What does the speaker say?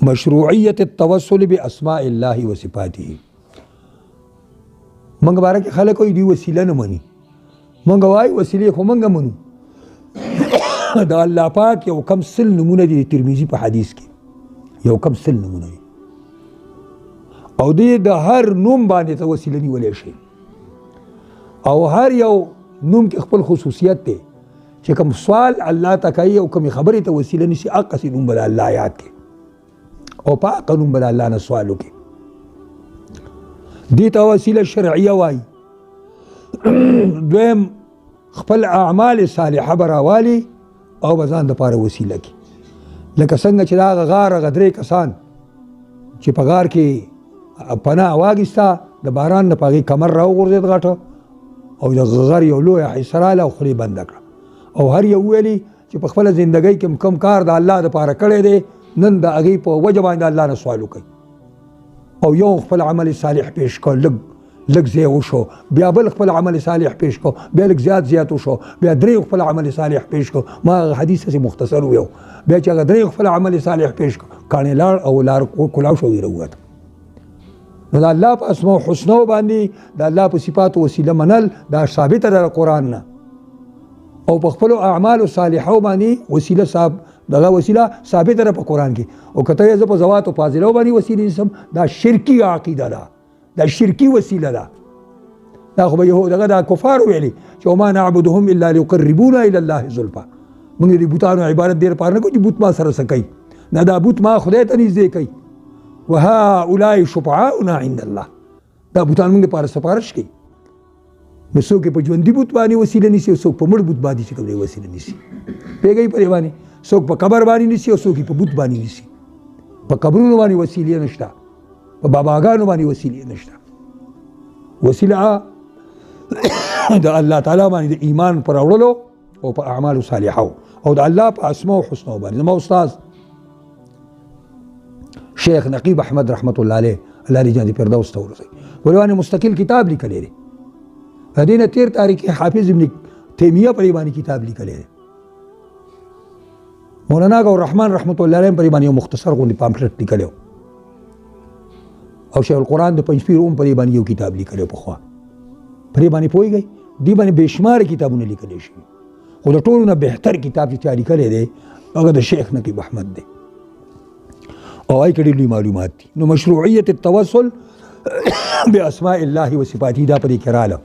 مشروعیت التوسل باسماء الله و صفاته. منګ بارک خلک کوئی دی وسیله نه مني، منګ وای وسیله خو منګ منو. دا الله پاک یو کم سل نمونه دي ترمذی په حدیث کې، یو کم سل نمونه دي او دې د هر نوم باندې ته وسیله نیولې شي او هر یو نوم کې خپل خصوصیت دی چې کوم سوال الله ته کوي او کوم خبرې ته وسیله نشي اقصی نوم بل الله یاد کې او په قانون بل الله نه سوال وکړي. دې ته وسیله شرعیه وایي. دویم خپل اعمال صالحه براوالي او بزان د پاره وسیله کې، لکه څنګه چې دا غار غدرې کسان چې په غار کې پناه واغستا د باران نه پاغي کمر راو غورځید غټه او د غار یو لوی حسراله او خلی بند کړه او هر یو ویلي چې په خپل ژوندۍ کې کم کار د الله د پاره کړی دی، نن د هغې په وجه باندې الله نه سوال وکړي او یو خپل عمل صالح پیش کړ، لږ ځای وشو، بیا بل خپل عمل صالح پیش کړ، بیا لږ زیات وشو، بیا درې خپل عمل صالح پیش کړ. ما حدیث هسې مختصر ویو، بیا چې هغه درې خپل عمل صالح پیش کړ کاڼې لاړ او لار کلاو شو ویروت. نو د الله په اسماء الحسنا باندې د الله په صفاتو وسیله منل دا ثابته ده قرآن نه، او په خپل اعمال صالحو باندې وسیله صاحب دغه وسیله ثابته ده په قرآن کې. او کته یې په ذوات او فاضله باندې وسیله نسم دا شرکی عقیده ده، دا شرکی وسیله ده. دا خو به یهود دغه دا کفار ویلي چې وما نعبدهم الا ليقربونا الى الله زلفا. موږ دې بوتانو عبادت ډېر پاره نه کوو چې بوت ما سره څه کوي، نه دا بوت ما خدای ته نږدې کوي. وهؤلاء شفعاؤنا عند الله. دا بوتان موږ لپاره سفارش کوي. نو څوک په ژوندي بوت باندې وسیله نیسي او څوک په مړ بوت باندې چې کوم وسیله نیسي. پوهېږئ پرې باندې څوک په قبر باندې نیسي او څوک په بوت باندې نیسي. په قبرونو باندې وسیلې نشته، په باباګانو باندې وسیلې نشته. وسیله د الله تعالی باندې د ایمان پر اورلو او په اعمال صالحو او د الله په اسماء الحسنا باندې. زما استاد شیخ نقیب احمد رحمت الله علیه الله دې جنت فردوس ته ورسوي، ولې مستقل کتاب لیکلی دی. دې نه تیر تاریخ حافظ ابن تیمیه پرې باندې کتاب لیکلی دی. مولانا غور رحمان رحمت الله علیه پرې باندې یو مختصر غوندې پامفلټ لیکلی او شیخ القرآن د پنځپیر اوم پرې باندې یو کتاب لیکلی پخوا. پرې باندې پوهېږئ دې باندې بېشمار کتابونه لیکلی شوي، خو د ټولو نه بهتر کتاب چې چا لیکلی دی هغه د شیخ نقیب احمد دی او هغې کې ډېر لوی معلومات دي. نو مشروعیت التوسل باسماء الله و صفاته دا پرې کې راله.